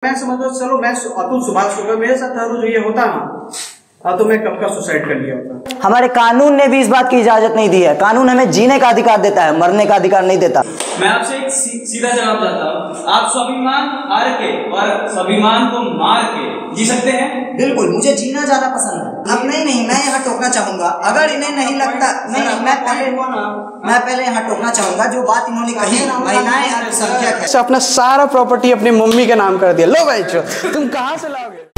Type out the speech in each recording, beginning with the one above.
मैं समझता हूँ चलो मैं अतुल सुभाष को मेरे साथ जो ये होता ना तो मैं कब का सुसाइड कर लिया होता। हमारे कानून ने भी इस बात की इजाजत नहीं दी है। कानून हमें जीने का अधिकार देता है, मरने का अधिकार नहीं देता। मैं आपसे एक सीधा जवाब चाहता हूँ, आप स्वाभिमान हार के और स्वाभिमान को मार के जी सकते हैं? बिल्कुल, मुझे जीना ज्यादा पसंद है। अब नहीं मैं यहाँ टोकना चाहूंगा, अगर इन्हें नहीं लगता नहीं मैं पहले यहाँ टोकना चाहूंगा जो बात इन्होंने कही, महिलाएं अल्पसंख्यक है। अपना सारा प्रॉपर्टी अपनी मम्मी के नाम कर दिया। लो भाई तुम कहाँ से लाओगे?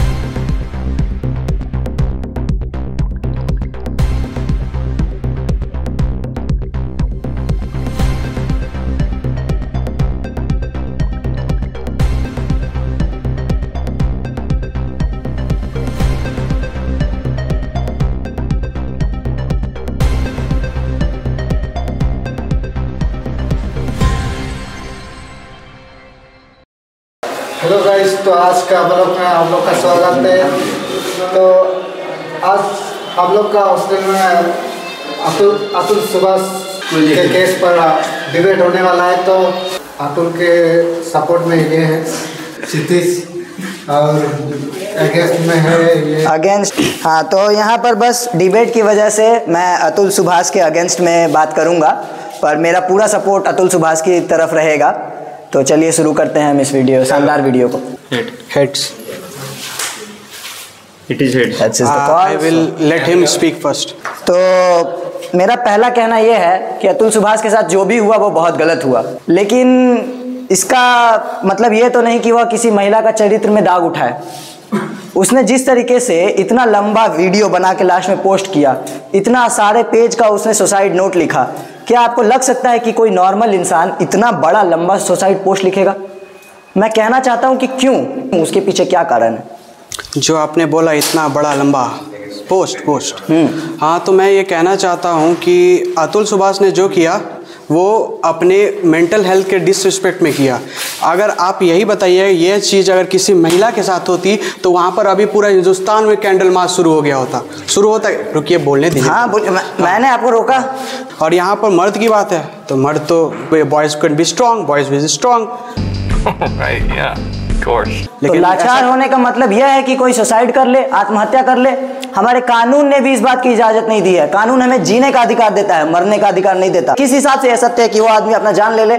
हेलो गाइस, तो आज का ब्लॉग में आप लोग का स्वागत है। तो आज हम लोग का हॉस्टल में अतुल सुभाष के केस पर डिबेट होने वाला है। तो अतुल के सपोर्ट में ये है क्षितिज और अगेंस्ट में है ये अगेंस्ट। हाँ, तो यहाँ पर बस डिबेट की वजह से मैं अतुल सुभाष के अगेंस्ट में बात करूँगा, पर मेरा पूरा सपोर्ट अतुल सुभाष की तरफ रहेगा। तो चलिए शुरू करते हैं हम इस शानदार वीडियो को। Heads. It is heads. I will let him speak first. तो मेरा पहला कहना यह है कि अतुल सुभाष के साथ जो भी हुआ वो बहुत गलत हुआ, लेकिन इसका मतलब ये तो नहीं कि वह किसी महिला का चरित्र में दाग उठाए। उसने जिस तरीके से इतना लंबा वीडियो बना के लास्ट में पोस्ट किया, इतना सारे पेज का उसने सुसाइड नोट लिखा, क्या आपको लग सकता है कि कोई नॉर्मल इंसान इतना बड़ा लंबा सुसाइड पोस्ट लिखेगा? मैं कहना चाहता हूं कि क्यों, उसके पीछे क्या कारण है? जो आपने बोला इतना बड़ा लंबा पोस्ट हाँ, तो मैं ये कहना चाहता हूं कि अतुल सुभाष ने जो किया वो अपने मेंटल हेल्थ के डिसरिस्पेक्ट में किया। अगर आप यही बताइए ये चीज़ अगर किसी महिला के साथ होती तो वहाँ पर अभी पूरा हिंदुस्तान में कैंडल मार्च शुरू हो गया होता। रुकिए बोलने दीजिए। हाँ, मैंने आपको रोका। और यहाँ पर मर्द की बात है तो मर्द तो boys can be strong, boys will be strong. तो लाचार होने का मतलब यह है कि कोई सुसाइड कर ले, आत्महत्या कर ले। हमारे कानून ने भी इस बात की इजाजत नहीं दी है। कानून हमें जीने का अधिकार देता है, मरने का अधिकार नहीं देता। किस हिसाब से यह सत्य है कि वो आदमी अपना जान ले ले?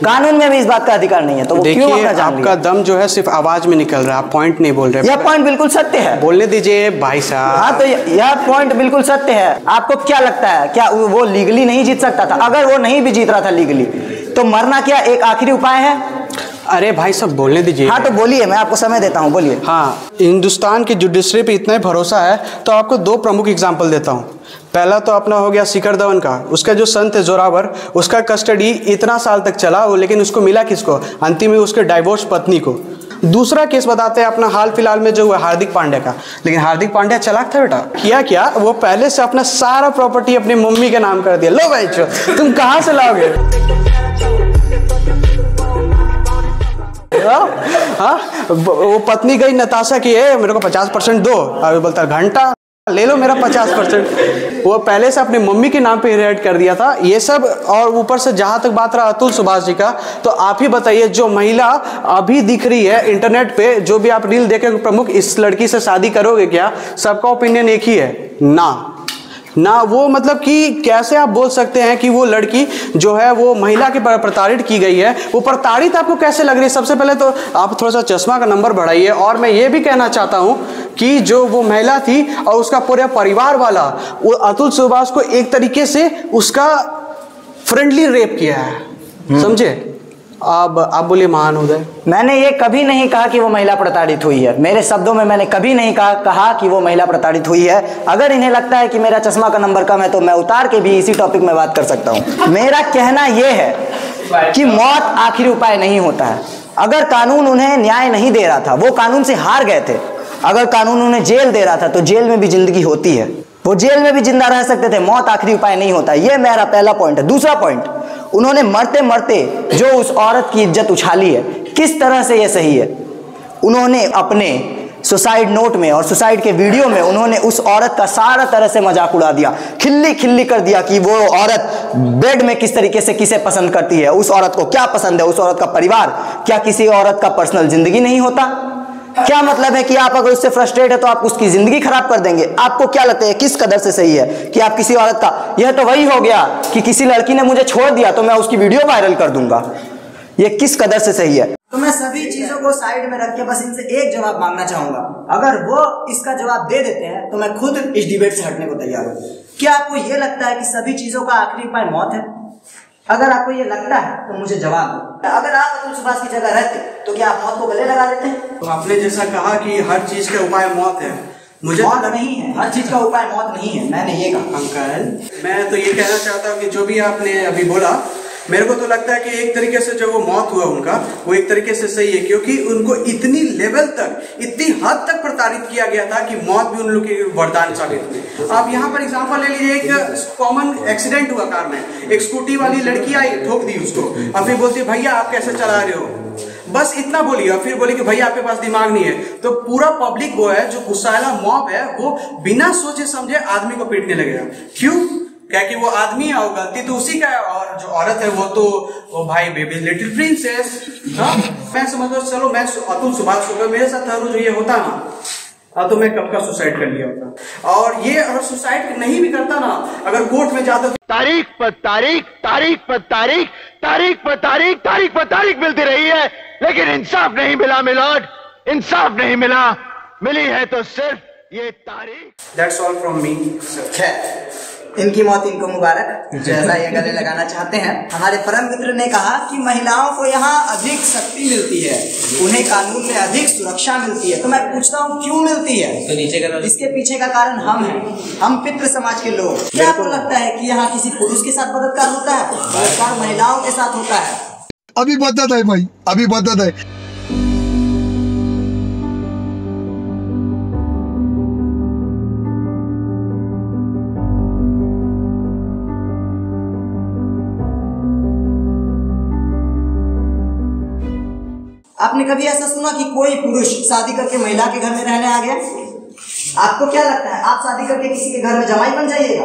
कानून में भी इस बात का अधिकार नहीं है, तो वो क्यों अपना जान आपका दम जो है सिर्फ आवाज में निकल रहा है, आप पॉइंट नहीं बोल रहे। यह पॉइंट बिल्कुल सत्य है। बोलने दीजिए भाई साहब। हाँ, तो यह पॉइंट बिल्कुल सत्य है। आपको क्या लगता है, क्या वो लीगली नहीं जीत सकता था? अगर वो नहीं भी जीत रहा था लीगली, तो मरना क्या एक आखिरी उपाय है? अरे भाई सब बोलने दीजिए। हाँ, तो बोलिए, मैं आपको समय देता हूँ, बोलिए। हाँ, हिंदुस्तान की जुडिशरी पे इतना भरोसा है तो आपको दो प्रमुख एग्जाम्पल देता हूँ। पहला तो अपना हो गया शिखर धवन का, उसका जो सन थे जोरावर, उसका कस्टडी इतना साल तक चला वो, लेकिन उसको मिला किसको? अंतिम में उसके डाइवोर्स पत्नी को। दूसरा केस बताते हैं अपना हाल फिलहाल में जो हुआ हार्दिक पांड्या का। लेकिन हार्दिक पांड्या चालाक था बेटा। क्या वो पहले से अपना सारा प्रॉपर्टी अपनी मम्मी के नाम कर दिया। लो भाई तुम कहाँ से लाओगे? हाँ, वो पत्नी गई नताशा की है मेरे को 50% दो, अभी बोलता घंटा ले लो मेरा 50%। वो पहले से अपनी मम्मी के नाम पे इनहेरिट कर दिया था ये सब। और ऊपर से जहां तक बात रहा अतुल सुभाष जी का, तो आप ही बताइए जो महिला अभी दिख रही है इंटरनेट पे, जो भी आप रील देखेंगे प्रमुख, इस लड़की से शादी करोगे क्या? सबका ओपिनियन एक ही है, ना वो मतलब कि कैसे आप बोल सकते हैं कि वो लड़की जो है वो महिला के प्रताड़ित की गई है? वो प्रताड़ित आपको कैसे लग रही है? सबसे पहले तो आप थोड़ा सा चश्मा का नंबर बढ़ाइए। और मैं ये भी कहना चाहता हूं कि जो वो महिला थी और उसका पूरा परिवार वाला, वो अतुल सुभाष को एक तरीके से उसका फ्रेंडली रेप किया है, समझे? अब आप बोलिए महानोदय। मैंने ये कभी नहीं कहा कि वो महिला प्रताड़ित हुई है। मेरे शब्दों में मैंने कभी नहीं कहा कि वो महिला प्रताड़ित हुई है। अगर इन्हें लगता है कि मेरा चश्मा का नंबर कम है तो मैं उतार के भी इसी टॉपिक में बात कर सकता हूँ। मेरा कहना यह है कि मौत आखिरी उपाय नहीं होता है। अगर कानून उन्हें न्याय नहीं दे रहा था, वो कानून से हार गए थे। अगर कानून उन्हें जेल दे रहा था तो जेल में भी जिंदगी होती है, वो जेल में भी जिंदा रह सकते थे। मौत आखिरी उपाय नहीं होता। ये मेरा पहला पॉइंट है। दूसरा पॉइंट, उन्होंने मरते मरते जो उस औरत की इज्जत उछाली है, किस तरह से ये सही है? उन्होंने अपने सुसाइड नोट में और सुसाइड के वीडियो में उन्होंने उस औरत का सारा तरह से मजाक उड़ा दिया, खिल्ली खिल्ली कर दिया कि वो औरत बेड में किस तरीके से किसे पसंद करती है, उस औरत को क्या पसंद है, उस औरत का परिवार, क्या किसी औरत का पर्सनल जिंदगी नहीं होता? क्या मतलब है कि आप अगर उससे फ्रस्ट्रेट है तो आप उसकी जिंदगी खराब कर देंगे? आपको क्या लगता है किस कदर से सही है कि आप किसी औरत का, यह तो वही हो गया कि किसी लड़की ने मुझे छोड़ दिया तो मैं उसकी वीडियो वायरल कर दूंगा, ये किस कदर से सही है? तो मैं सभी चीजों को साइड में रख के बस इनसे एक जवाब मांगना चाहूंगा। अगर वो इसका जवाब दे देते हैं तो मैं खुद इस डिबेट से हटने को तैयार हूँ। क्या आपको ये लगता है कि सभी चीजों का आखिरी उपाय मौत है? अगर आपको ये लगता है तो मुझे जवाब दो। अगर आप अतुल सुभाष की जगह रहते तो क्या आप मौत को गले लगा देते? तो आपने जैसा कहा कि हर चीज का उपाय मौत है, मुझे मौत नहीं है, हर चीज का उपाय मौत नहीं है, मैंने ये कहा। अंकल मैं तो ये कहना चाहता हूँ कि जो भी आपने अभी बोला, मेरे को तो लगता है कि एक तरीके से जो वो मौत हुआ उनका, वो एक तरीके से सही है, क्योंकि उनको इतनी लेवल तक, इतनी हद तक प्रताड़ित किया गया था कि मौत भी उन लोग की वरदान साबित हुई। आप यहाँ पर एग्जांपल ले लीजिए, एक कॉमन एक्सीडेंट हुआ कार में, एक स्कूटी वाली लड़की आई, ठोक दी उसको, और फिर बोलती भैया आप कैसे चला रहे हो, बस इतना बोली, और फिर बोली कि भैया आपके पास दिमाग नहीं है। तो पूरा पब्लिक वो है, जो गुस्साला मॉब है, वो बिना सोचे समझे आदमी को पीटने लगेगा। क्यों? क्या कि वो आदमी है और गलती तो उसी का है, और जो औरत है वो तो वो भाई बेबी लिटिल प्रिंसेस। मैं समझता चलो मैं अतुल सुभाष होगा, मेरे साथ जो ये होता ना, तो मैं कब का सुसाइड कर लिया होता। और ये अगर सुसाइड नहीं भी करता ना, अगर कोर्ट में जाता, तारीख पर तारीख, तारीख पर तारीख, तारीख पर तारीख, तारीख पर तारीख मिलती रही है, लेकिन इंसाफ नहीं मिला मिलोड, इंसाफ नहीं मिला। मिली है तो सिर्फ ये तारीख। That's all from me. इनकी मौत इनको मुबारक, जैसा ये गले लगाना चाहते हैं। हमारे परम मित्र ने कहा कि महिलाओं को यहाँ अधिक शक्ति मिलती है, उन्हें कानून में अधिक सुरक्षा मिलती है। तो मैं पूछता हूँ क्यों मिलती है? तो नीचे का इसके पीछे का कारण हम हैं, हम पितृ समाज के लोग। क्या आपको लगता है कि यहाँ किसी पुरुष के साथ बलात्कार होता है? बलात्कार महिलाओं के साथ होता है। अभी बदत है भाई, अभी बदत है। आपने कभी ऐसा सुना कि कोई पुरुष शादी करके महिला के घर में रहने आ गया? आपको क्या लगता है, आप शादी करके किसी के घर में जमाई बन जाइएगा?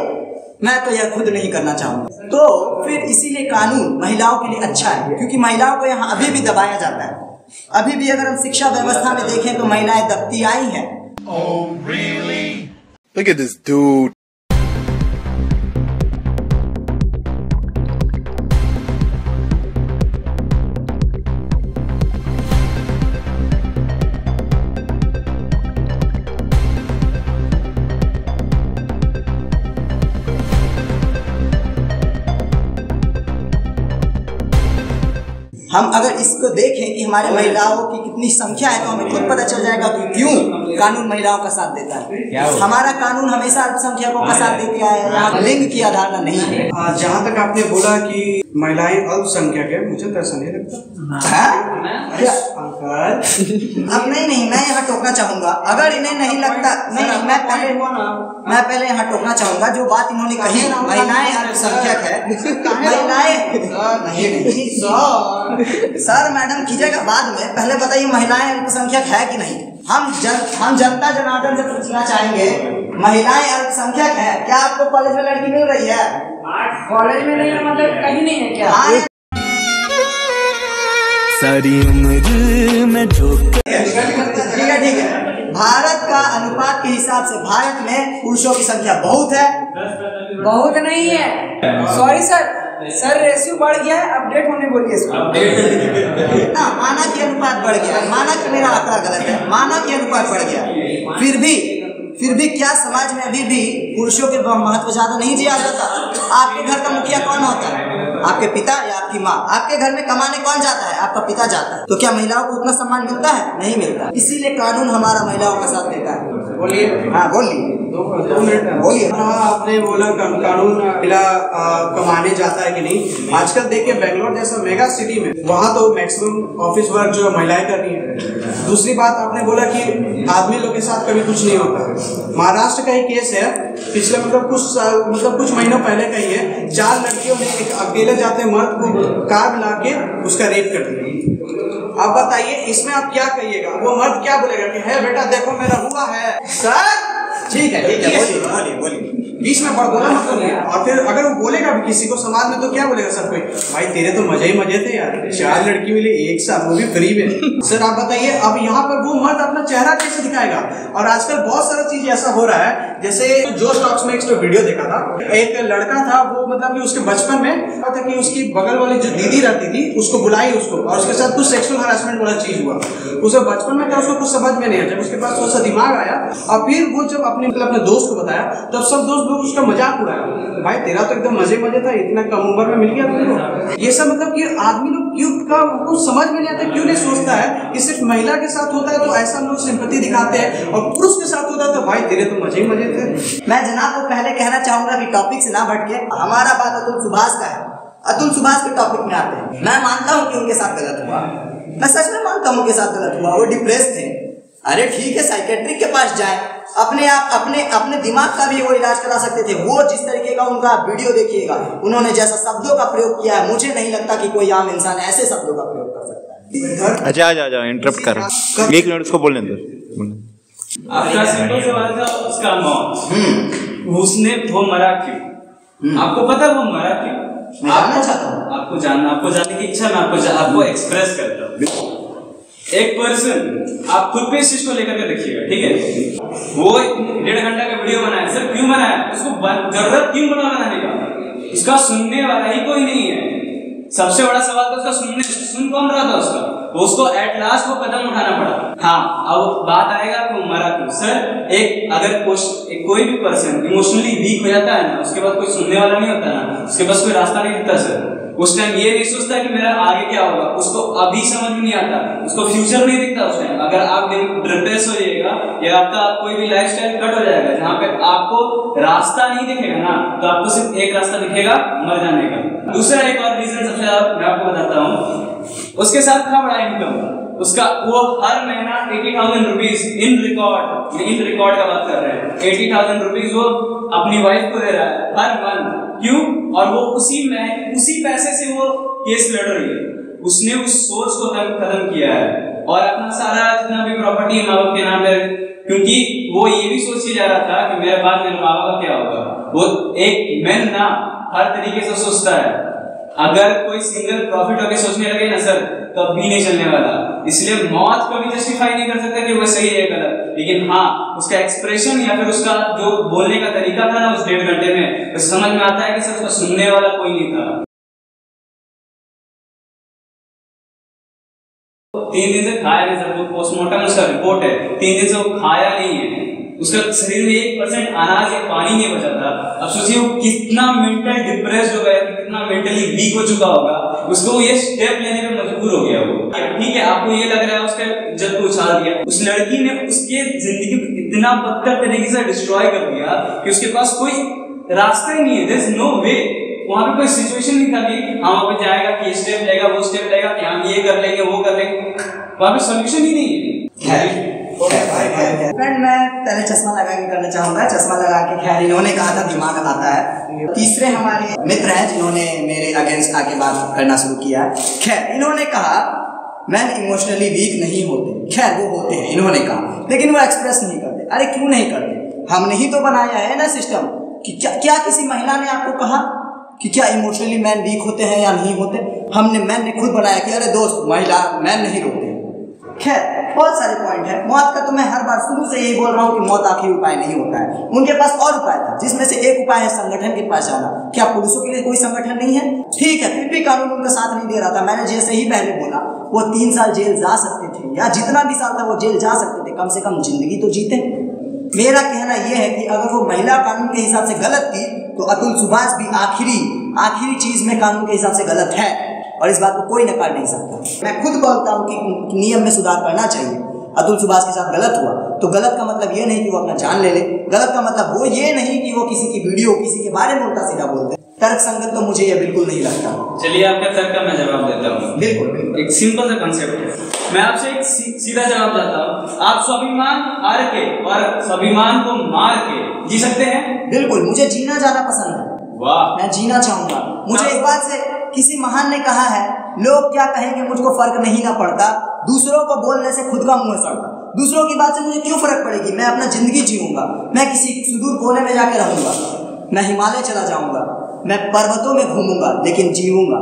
मैं तो यह खुद नहीं करना चाहूंगा। तो फिर इसीलिए कानून महिलाओं के लिए अच्छा है, क्योंकि महिलाओं को यहाँ अभी भी दबाया जाता है। अभी भी अगर हम शिक्षा व्यवस्था में देखें तो महिलाएं दबती आई हैं। Oh, really? Look at this dude. हम अगर इसको देखें कि हमारे महिलाओं की कितनी संख्या है तो हमें खुद पता चल जाएगा कि क्यों कानून महिलाओं का साथ देता है। हमारा कानून हमेशा अल्पसंख्यकों का साथ देते आया है, यहाँ लिंग की अवधारणा नहीं है। जहाँ तक आपने बोला कि महिलाएं अल्पसंख्यक है, मुझे तो ऐसा नहीं लगता। अब नहीं, मैं यहाँ टोकना चाहूंगा। अगर इन्हें नहीं लगता, नहीं, मैं पहले यहाँ टोकना चाहूंगा। जो बात इन्होंने कही महिलाएं अल्पसंख्यक है, महिलाएं नहीं सर मैडम कीजिएगा बाद में, पहले बताइए महिलाएं अल्पसंख्यक है कि नहीं? हम जनता जनार्दन से पूछना चाहेंगे, महिलाएं अल्पसंख्यक है क्या? आपको कॉलेज में लड़की मिल रही है? कॉलेज में नहीं है, मतलब कहीं नहीं है क्या? सारी उम्र में ठीक है। भारत का अनुपात के हिसाब से भारत में पुरुषों की संख्या बहुत है। बहुत नहीं है, सॉरी सर रेशियो बढ़ गया है, अपडेट होने बोलिए इसको। माना कि अनुपात बढ़ गया, माना कि मेरा आंकड़ा गलत है, माना कि अनुपात बढ़ गया, फिर भी क्या समाज में अभी भी पुरुषों के महत्व ज्यादा नहीं दिया जाता? आपके घर का मुखिया कौन होता है? आपके पिता या आपकी माँ? आपके घर में कमाने कौन जाता है? आपका पिता जाता है। तो क्या महिलाओं को उतना सम्मान मिलता है? नहीं मिलता। इसीलिए कानून हमारा महिलाओं का साथ देता है। बोलिए। हाँ बोलिए, 2 मिनट बोलिए। हाँ आपने बोला कानून महिला कमाने जाता है कि नहीं। आजकल देखिए बेंगलोर जैसा मेगा सिटी में, वहाँ तो मैक्सिमम ऑफिस वर्क जो महिलाएं कर रही है। दूसरी बात आपने बोला कि आदमी लोग के साथ कभी कुछ नहीं होता। महाराष्ट्र का ही केस है, पिछले कुछ महीनों पहले का ही है। 4 लड़कियों ने एक अकेले जाते मर्द को कार ला के उसका रेप कर दिया। अब बताइए इसमें आप क्या कहिएगा? वो मर्द क्या बोलेगा कि है बेटा देखो मेरा हुआ है। सर ठीक है बोलिए। बीच में बड़बोला मत करिए। और फिर अगर वो बोलेगा भी किसी को समाज में तो क्या बोलेगा सर कोई, भाई तेरे तो मजे ही मजे थे यार, 4 लड़की मिली एक साथ, वो भी फ्री में। सर आप बताइए अब यहाँ पर वो मर्द अपना चेहरा कैसे दिखाएगा? और आजकल बहुत सारा चीज ऐसा हो रहा है, जैसे जो स्टॉक्स में एक वीडियो देखा था, एक लड़का था वो मतलब कि उसके बचपन में था कि उसकी बगल वाली जो दीदी रहती थी उसको बुलाई उसको, और उसके साथ कुछ सेक्सुअल हरासमेंट वाला चीज हुआ। उसे बचपन में था, उसको कुछ समझ में नहीं आया, जब उसके पास थोड़ा सा दिमाग आया और फिर वो जब अपने दोस्त को बताया तब सब दोस्त लोग उसका मजाक उड़ाया, भाई तेरा तो एकदम मजे था, इतना कम उम्र में मिल गया तुमको। ये सब मतलब कि आदमी लोग क्यों का कुछ समझ में नहीं आता, क्यों नहीं सोचता है कि सिर्फ महिला के साथ होता है तो ऐसा हम लोग सिंपैथी दिखाते हैं, और पुरुष के साथ होता है तो भाई तेरे तो मजे ही मजे थे। मैं जनाब को पहले कहना चाहूंगा कि टॉपिक से ना भटके, हमारा बात अतुल सुभाष का है। अतुल सुभाष के टॉपिक में आते हैं। मैं मानता हूँ कि उनके साथ गलत हुआ, मैं सच में मानता हूँ उनके साथ गलत हुआ, वो डिप्रेस थे। अरे ठीक है, साइकेट्रिक के पास जाए, अपने दिमाग का भी वो इलाज करा सकते थे। वो जिस तरीके का उनका वीडियो देखिएगा, उन्होंने जैसा शब्दों का प्रयोग किया है, मुझे नहीं लगता कि कोई आम इंसान ऐसे शब्दों का प्रयोग कर सकता है। अच्छा आ इंटरप्ट कर, 1 मिनट उसको बोलने दो। आपका सिंपल सवाल था उसका मौत, उसने वो मरा क्यों? आपको पता वो मरा क्यों? आपको जानने की इच्छा, मैं आपको एक्सप्रेस करता हूँ। एक पर्सन, आप खुद पे इस चीज को लेकर के देखिएगा, ठीक है? वो 1.5 घंटा का वीडियो बनाया, सर क्यों बनाया? उसको जरूरत क्यों बनाने का? उसका सुनने वाला ही कोई नहीं है। सबसे बड़ा सवाल तो उसका सुन कौन रहा था उसको एट लास्ट वो कदम उठाना पड़ा। हाँ, अब बात आएगा कि वो मरा क्यों। सर अगर कोई भी पर्सन इमोशनली वीक हो जाता है ना, उसके बाद कोई सुनने वाला नहीं होता ना, उसके पास कोई रास्ता नहीं दिखता सर। उस टाइम ये नहीं सोचता कि मेरा आगे क्या होगा, उसको अभी समझ में नहीं आता, उसको फ्यूचर नहीं दिखता उस टाइम। अगर आप डिप्रेस हो जाइएगा या आपका कोई भी लाइफस्टाइल कट हो जाएगा जहाँ पे आपको रास्ता नहीं दिखेगा ना, तो आपको सिर्फ एक रास्ता दिखेगा, मर जाने का। दूसरा एक और रीजन सबसे ज्यादा मैं आपको बताता हूँ, उसके साथ था बड़ा इनकम उसका। वो हर महीना 80,000 रुपीज इन रिकॉर्ड का बात कर रहे हैं, 80,000 रुपीज वो अपनी वाइफ को दे रहा है हर मंथ। क्यों? और वो उसी पैसे से वो केस लड़ रही है। उसने उस सोर्स को खत्म किया है और अपना सारा जितना भी प्रॉपर्टी माँ बाप के नाम पे, क्योंकि वो ये भी सोच के जा रहा था कि मेरे बाद मेरे माँ बाप का क्या होगा। वो एक मैन ना हर तरीके से सोचता है। अगर कोई सिंगल प्रॉफिट होकर सोचने लगे ना सर, कभी नहीं चलने वाला। इसलिए मौत को भी जस्टिफाई नहीं कर सकता कि वो सही है गलत, लेकिन हाँ उसका एक्सप्रेशन या फिर उसका जो बोलने का तरीका था ना उस 1.5 घंटे में, तो समझ में आता है कि सर उसका सुनने वाला कोई नहीं था। 3 दिन से खाया नहीं सर, वो पोस्टमार्टम उसका रिपोर्ट है, 3 दिन से वो खाया नहीं है, उसका शरीर में 1% अनाज या पानी नहीं बचा था। अब सोचिए वो कितना मेंटल डिप्रेस्ड हो गया, कितना मेंटली वीक हो चुका होगा, उसको ये स्टेप लेने पे मजबूर हो गया वो। ठीक है, आपको ये लग रहा है उसका इज्जत को उछाल दिया, उस लड़की ने उसके जिंदगी को इतना बदतर तरीके से डिस्ट्रॉय कर दिया कि उसके पास कोई रास्ता ही नहीं है, देयर इज नो वे। वहां पे कोई सिचुएशन नहीं था कि हाँ वहां पे जाएगा कि स्टेप लेगा, वो स्टेप लेगा, कि हम ये कर लेंगे वो कर लेंगे, वहां पे सोल्यूशन ही नहीं है। फ्रेंड मैं पहले चश्मा लगा के करना चाहूंगा। चश्मा लगा के खैर इन्होंने कहा था दिमाग आता है। तीसरे हमारे मित्र हैं जिन्होंने मेरे अगेंस्ट आके बात करना शुरू किया है। खैर इन्होंने कहा मैन इमोशनली वीक नहीं होते, खैर वो होते हैं इन्होंने कहा, लेकिन वो एक्सप्रेस नहीं करते। अरे क्यों नहीं करते? हमने ही तो बनाया है ना सिस्टम कि क्या किसी महिला ने आपको कहा कि क्या इमोशनली मैन वीक होते हैं या नहीं होते? मैन ने खुद बनाया कि अरे दोस्त महिला मैन नहीं रोते। खैर बहुत सारे पॉइंट है। मौत का तो मैं हर बार शुरू से यही बोल रहा हूँ कि मौत आखिरी उपाय नहीं होता है। उनके पास और उपाय था, जिसमें से एक उपाय है संगठन के पास जाना। क्या पुरुषों के लिए कोई संगठन नहीं है? ठीक है, फिर भी कानून उनका साथ नहीं दे रहा था। मैंने जैसे ही पहले बोला वो 3 साल जेल जा सकते थे या जितना भी साल था वो जेल जा सकते थे, कम से कम जिंदगी तो जीते। मेरा कहना यह है कि अगर वो महिला कानून के हिसाब से गलत थी तो अतुल सुभाष भी आखिरी चीज में कानून के हिसाब से गलत है और इस बात को कोई नकार नहीं सकता। मैं खुद बोलता हूँ कि नियम में सुधार करना चाहिए। अतुल सुभाष के साथ गलत हुआ तो गलत का मतलब ये नहीं कि वो अपना जान ले गलत का मतलब वो ये नहीं कि वो किसी की वीडियो किसी के बारे में उल्टा सीधा बोलते। तर्क संगत तो मुझे ये बिल्कुल नहीं लगता। चलिए आपका तर्क का मैं जवाब देता हूँ। बिल्कुल एक सिंपल सा कंसेप्ट है, मैं आपसे एक सीधा जवाब देता हूँ। आप स्वाभिमान हार के और स्वाभिमान को मार के जी सकते हैं? बिल्कुल, मुझे जीना ज्यादा पसंद है। वाह, मैं जीना चाहूंगा। मुझे इस बात से किसी महान ने कहा है, लोग क्या कहेंगे मुझको फर्क नहीं ना पड़ता, दूसरों को बोलने से खुद का मुंह सड़ता। दूसरों की बात से मुझे क्यों फर्क पड़ेगी? मैं अपना जिंदगी जीऊंगा, मैं किसी सुदूर कोने में जाके रहूंगा। मैं हिमालय चला जाऊंगा, मैं पर्वतों में घूमूंगा, लेकिन जीऊंगा।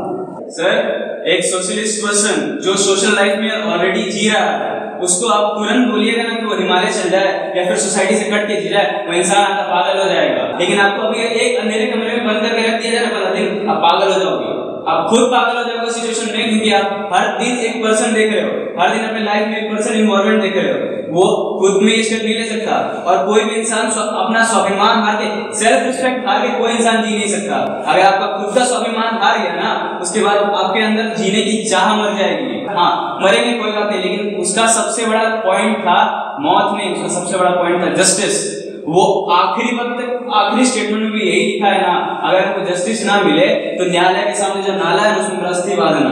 सर एक सोशलिस्ट पर्सन जो सोशल लाइफ में ऑलरेडी जी रहा है, उसको आप तुरंत बोलिएगा ना कि वो हिमालय चल जाए या फिर सोसाइटी से कट के जी जाए, वो इंसान आपका पागल हो जाएगा। लेकिन आपको अभी एक अंधेरे कमरे में बंद करके रख दिया जाए ना 15 दिन, आप पागल हो जाओगे। आप खुद पागल हो जाओगे सिचुएशन में, क्योंकि आप हर दिन एक पर्सन देख रहे हो, हर दिन अपने लाइफ में एक पर्सन इन्वॉल्वमेंट देख रहे हो। वो खुद में स्टेप नहीं ले सकता, और कोई भी इंसान अपना स्वाभिमान हार के, सेल्फ रिस्पेक्ट हार के कोई इंसान जी नहीं सकता। अगर आपका खुद का स्वाभिमान हार गया ना, उसके बाद आपके अंदर जीने की चाह मर जाएगी। हाँ मरेंगे कोई बात नहीं, लेकिन उसका सबसे बड़ा पॉइंट था मौत नहीं, उसका सबसे बड़ा पॉइंट था जस्टिस। वो आखिरी वक्त तक, आखिरी स्टेटमेंट में भी यही लिखा है ना, अगर आपको जस्टिस ना मिले तो न्यायालय के सामने जो नाला है उसमें अस्थि बांधना।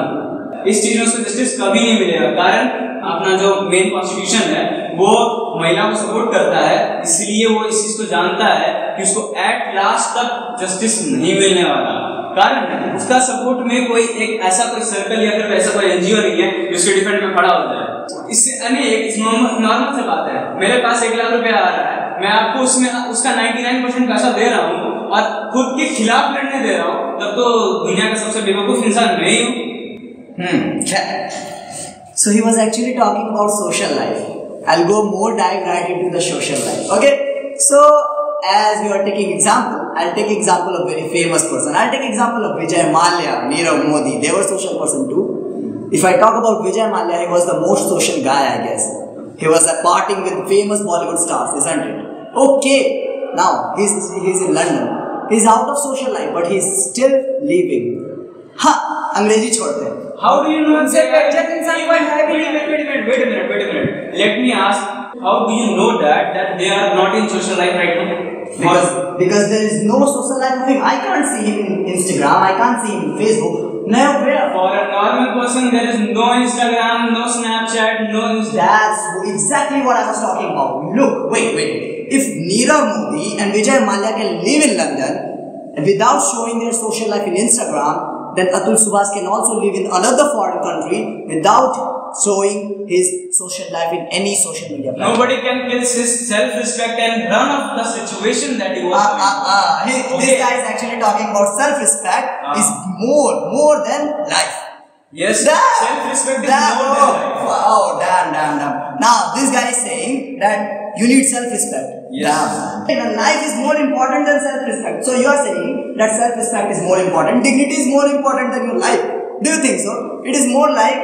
इस चीज में उसको जस्टिस कभी नहीं मिलेगा, कारण अपना जो मेन कॉन्स्टिट्यूशन है वो महिला को सपोर्ट करता है, इसलिए वो इस चीज को जानता है कि उसको एट लास्ट तक जस्टिस नहीं मिलने वाला। कारण उसका सपोर्ट में कोई एक ऐसा कोई सर्कल या फिर ऐसा कोई एनजीओ नहीं है जो उसके डिफेंड में खड़ा हो जाए। इससे अनेक नॉर्मल से बात है, मेरे पास 1 लाख रुपया आ रहा है, मैं आपको उसमें उसका 99% पैसा दे रहा हूँ और खुद के खिलाफ लड़ने दे रहा हूँ, तब तो दुनिया का सबसे बेवकूफ इंसान मैं ही हूँ। So he was actually talking about social life. I'll go more dive right into the social life. Okay. So as you are taking example, I'll take example of very famous person. I'll take example of Vijay Mallya, Nirav Modi. They were social person too. If I talk about Vijay Mallya, he was the most social guy, I guess. He was partying with famous Bollywood stars, isn't it? Okay. Now he's in London. He's out of social life, but he's still living. हाँ, अंग्रेजी छोड़ते हैं। How do you know that? Wait a minute. Let me ask. How do you know that they are not in social life right now? Because there is no social life of him. I can't see him in Instagram. I can't see him in Facebook. Nowhere. For a normal person, there is no Instagram, no Snapchat, no. That's exactly what I was talking about. Look, wait. If Nirav Modi and Vijay Mallya can live in London without showing their social life in Instagram, then Atul Subhas can also live in another foreign country without showing his social life in any social media platform. Nobody can kill his self-respect and run off the situation that he was in. This guy is actually talking about self-respect is more than life. Yes, self-respect is more than life. Oh, damn. Now, this guy is saying that you need self-respect. Yes. Damn. Life is more important than self-respect. So you are saying that self-respect is more important, dignity is more important than your life. Do you think so? It is more like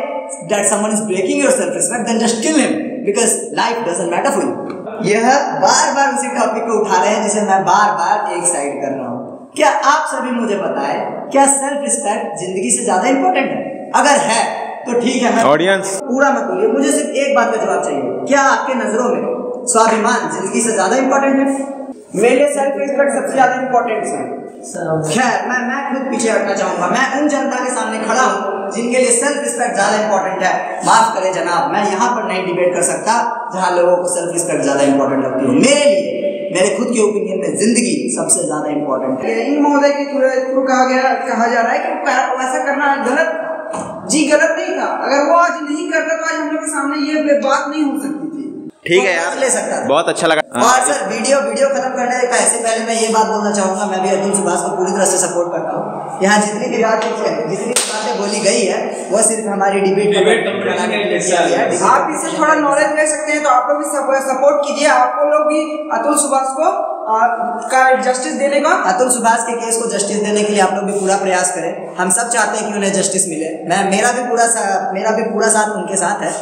that someone is breaking your self-respect, then just kill him, because life doesn't matter for you. यह बार उसी topic को उठा रहे हैं जिसे मैं बार एक side कर रहा हूँ। क्या आप सभी मुझे बताएं, क्या सेल्फ रिस्पेक्ट जिंदगी से ज्यादा इंपॉर्टेंट है? अगर है तो ठीक है, मैं ऑडियंस पूरा मत बोलिए, मुझे सिर्फ एक बात का जवाब चाहिए। क्या आपके नजरों में स्वाभिमान जिंदगी से ज्यादा इंपॉर्टेंट है? मेरे लिए सेल्फ रिस्पेक्ट सबसे ज्यादा इंपॉर्टेंट है। खैर मैं खुद पीछे हटना चाहूंगा। मैं उन जनता के सामने खड़ा हूँ जिनके लिए सेल्फ रिस्पेक्ट ज्यादा इंपॉर्टेंट है। माफ करें जनाब, मैं यहाँ पर नहीं डिबेट कर सकता जहाँ लोगों को सेल्फ रिस्पेक्ट ज्यादा इंपॉर्टेंट लगती है। मेरे लिए, मेरे खुद के ओपिनियन में जिंदगी सबसे ज्यादा इंपॉर्टेंट है। इन महोदय के थ्रू कहा जा रहा है कि ऐसा करना गलत गलत नहीं था। अगर वो आज नहीं करता तो आज हम लोग के सामने ये बात नहीं हो सकती थी। ठीक है यार, ले सकता था। बहुत अच्छा लगा। और सर वीडियो खत्म करने से पहले मैं ये बात बोलना चाहूंगा, मैं भी अतुल सुभाष को पूरी तरह से सपोर्ट करता हूँ। यहाँ जितनी भी बातें बोली गई है वो सिर्फ हमारी डिबेट आप इससे थोड़ा नॉलेज ले सकते हैं, तो आप लोग भी सपोर्ट कीजिए। आपको लोग भी अतुल सुभाष को का जस्टिस देने का, अतुल सुभाष के केस को जस्टिस देने के लिए आप लोग भी पूरा प्रयास करें। हम सब चाहते हैं कि उन्हें जस्टिस मिले। मेरा भी पूरा साथ उनके साथ है।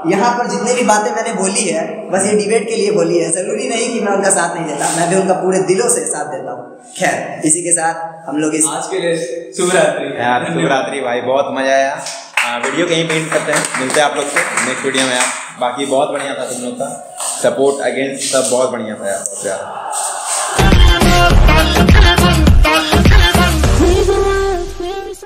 यहाँ पर जितनी भी बातें मैंने बोली है बस ये डिबेट के लिए बोली है, जरूरी नहीं कि मैं उनका साथ नहीं देता, मैं भी उनका पूरे दिलों से साथ देता हूँ। खैर, इसी के साथ हम लोग आज के लिए शुभरात्रि भाई, बहुत मजा आया। वीडियो कहीं पेंट करते हैं, मिलते हैं आप लोग से नेक्स्ट वीडियो में। आप बाकी बहुत बढ़िया था तुम लोग का सपोर्ट अगेंस्ट सब, बहुत बढ़िया था यार, बहुत प्यारा।